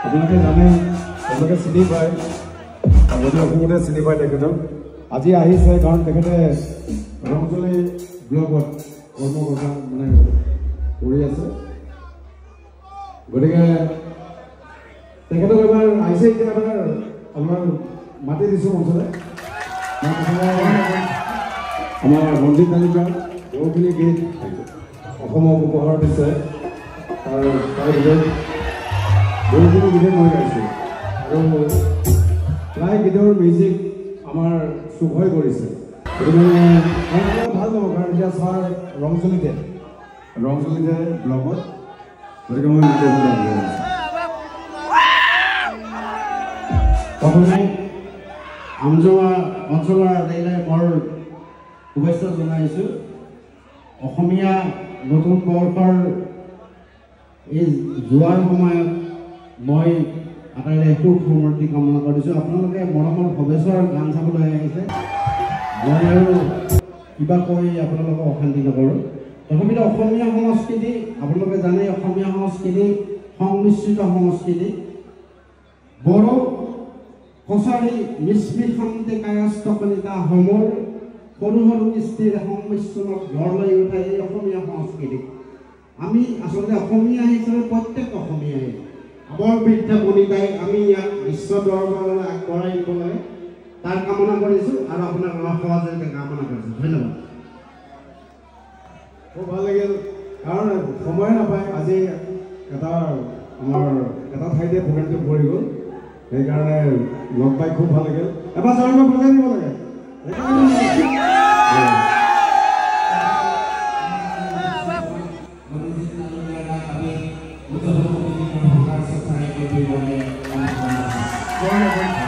আপোনালোকে জানে আপোনালোকে চিনি পায় যদিও অসমতে চিনি পায় তেখেতক আজি আহিছে কাৰণ তেখেতে ৰংজলি ব্লগত কৰ্মকৰ্তা মানে কৰি আছে গতিকে তেখেতক এবাৰ আহিছে এতিয়া আপোনাৰ মাতি দিছোঁ মঞ্চলৈ আমাৰ ৰঞ্জিত তালিকা বহুখিনি গীত অসমক উপহাৰ দিছে তাৰ ভিতৰত বহুখিনি গীতে মই গাইছোঁ আৰু প্ৰায় গীতৰ মিউজিক আমাৰ শুভই কৰিছে গতিকে ভাল পাব কাৰণ এতিয়া ছাৰ ৰংজলিতে ব্লগত গতিকে মই প্ৰথমে আমজোৱা অঞ্চলৰ আটাইলৈ মোৰ শুভেচ্ছা জনাইছোঁ অসমীয়া নতুন বৰ্ষৰ এই যোৱাৰ সময়ত মই আটাইলৈ সুখ সমৃদ্ধি কামনা কৰিছোঁ আপোনালোকে মৰমৰ ভৱেশ্বৰ গান চাবলৈ আহিছে মই আৰু কিবা কৈ আপোনালোকক অশান্তি নকৰোঁ তথাপিতো অসমীয়া সংস্কৃতি আপোনালোকে জানে অসমীয়া সংস্কৃতি সংমিশ্ৰিত সংস্কৃতি বড়ো কছাৰী মিশ্মিখান্তে কায়স্থ কলিতা হোমৰ সৰু সৰু কৃষ্টিৰ সংমিশ্ৰণত ঘৰ লৈ উঠে এই অসমীয়া সংস্কৃতি আমি আচলতে অসমীয়া হিচাপে প্ৰত্যেক অসমীয়াই বৰ বৃদ্ধা ভূমিকাই আমি ইয়াক বিশ্ব দৰবাৰলৈ আগবঢ়াই নিব লাগে তাৰ কামনা কৰিছোঁ আৰু আপোনাক সহযোগিতা কামনা কৰিছোঁ ধন্যবাদ খুব ভাল লাগিল কাৰণ সময় নাপায় আজি আমাৰ এটা ঠাইতে প্ৰগ্ৰেমটো পৰি গ'ল সেইকাৰণে লগ পাই খুব ভাল লাগিল এবাৰ জয়মত বজাই দিব লাগে Thank you.